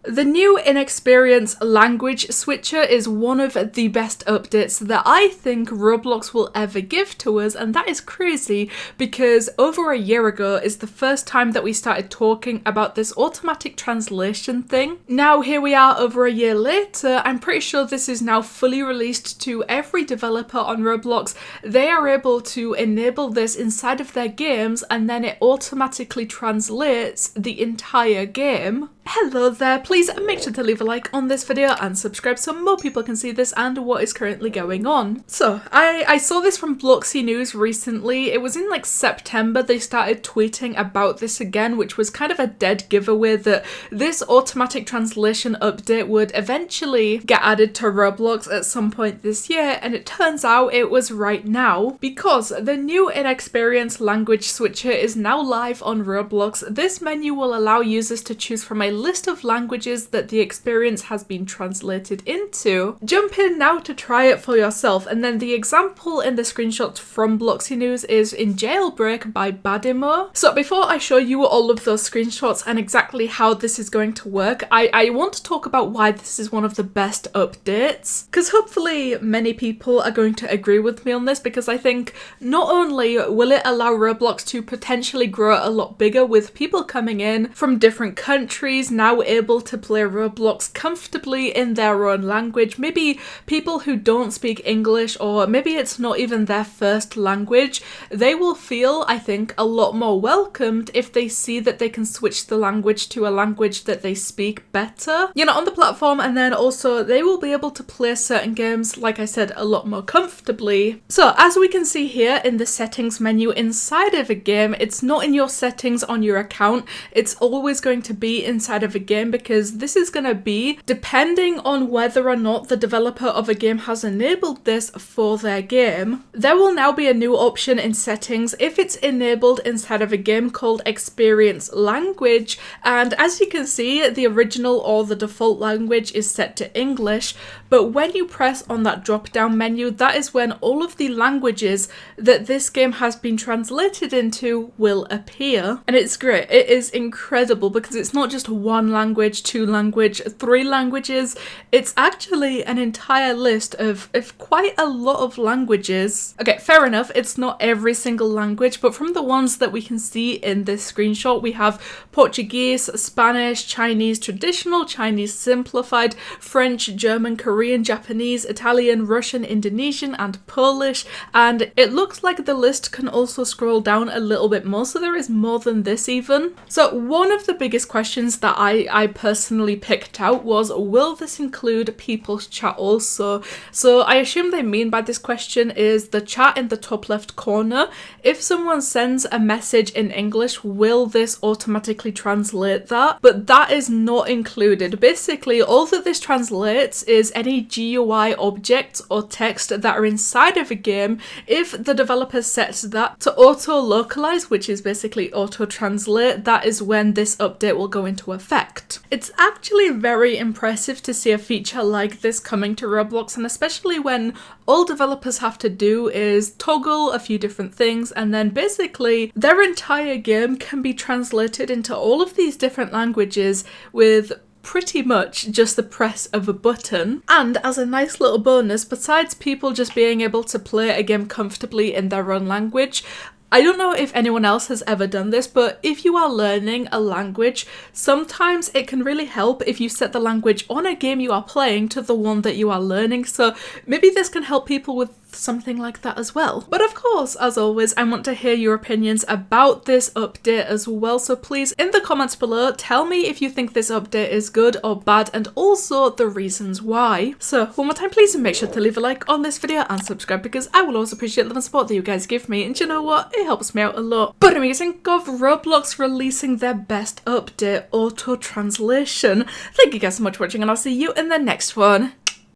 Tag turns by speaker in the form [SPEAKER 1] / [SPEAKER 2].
[SPEAKER 1] The new inexperienced language switcher is one of the best updates that I think Roblox will ever give to us, and that is crazy because over a year ago is the first time that we started talking about this automatic translation thing. Now here we are over a year later. I'm pretty sure this is now fully released to every developer on Roblox. They are able to enable this inside of their games and then it automatically translates the entire game. Hello there, please make sure to leave a like on this video and subscribe so more people can see this and what is currently going on. So, I saw this from Bloxy News recently. It was in like September they started tweeting about this again, which was kind of a dead giveaway that this automatic translation update would eventually get added to Roblox at some point this year, and it turns out it was right now because the new inexperienced language switcher is now live on Roblox. This menu will allow users to choose from a list of languages that the experience has been translated into. Jump in now to try it for yourself, and then the example in the screenshot from Bloxy News is in Jailbreak by Badimo. So before I show you all of those screenshots and exactly how this is going to work, I want to talk about why this is one of the best updates, because hopefully many people are going to agree with me on this, because I think not only will it allow Roblox to potentially grow a lot bigger with people coming in from different countries now able to play Roblox comfortably in their own language, maybe people who don't speak English or maybe it's not even their first language, they will feel, I think, a lot more welcomed if they see that they can switch the language to a language that they speak better, you know, on the platform, and then also they will be able to play certain games, like I said, a lot more comfortably. So as we can see here in the settings menu inside of a game, it's not in your settings on your account, it's always going to be inside of a game, because this is going to be depending on whether or not the developer of a game has enabled this for their game. There will now be a new option in settings if it's enabled inside of a game called experience language, and as you can see the original or the default language is set to English, but when you press on that drop down menu, that is when all of the languages that this game has been translated into will appear. And it's great, it is incredible because it's not just one language, two language, three languages, it's actually an entire list of quite a lot of languages. Okay, fair enough, it's not every single language, but from the ones that we can see in this screenshot, we have Portuguese, Spanish, Chinese traditional, Chinese simplified, French, German, Korean, Japanese, Italian, Russian, Indonesian, and Polish, and it looks like the list can also scroll down a little bit more, so there is more than this even. So one of the biggest questions that I personally picked out was, will this include people's chat also? So I assume they mean by this question is the chat in the top left corner. If someone sends a message in English, will this automatically translate that? But that is not included. Basically, all that this translates is any GUI objects or text that are inside of a game. If the developer sets that to auto-localize, which is basically auto-translate, that is when this update will go into effect. It's actually very impressive to see a feature like this coming to Roblox, and especially when all developers have to do is toggle a few different things and then basically their entire game can be translated into all of these different languages with pretty much just the press of a button. And as a nice little bonus, besides people just being able to play a game comfortably in their own language, I don't know if anyone else has ever done this, but if you are learning a language, sometimes it can really help if you set the language on a game you are playing to the one that you are learning. So maybe this can help people with something like that as well. But of course, as always, I want to hear your opinions about this update as well. So please, in the comments below, tell me if you think this update is good or bad, and also the reasons why. So one more time, please make sure to leave a like on this video and subscribe, because I will always appreciate the support that you guys give me, and you know what? It helps me out a lot. But amazing of Roblox releasing their best update, auto translation. Thank you guys so much for watching, and I'll see you in the next one.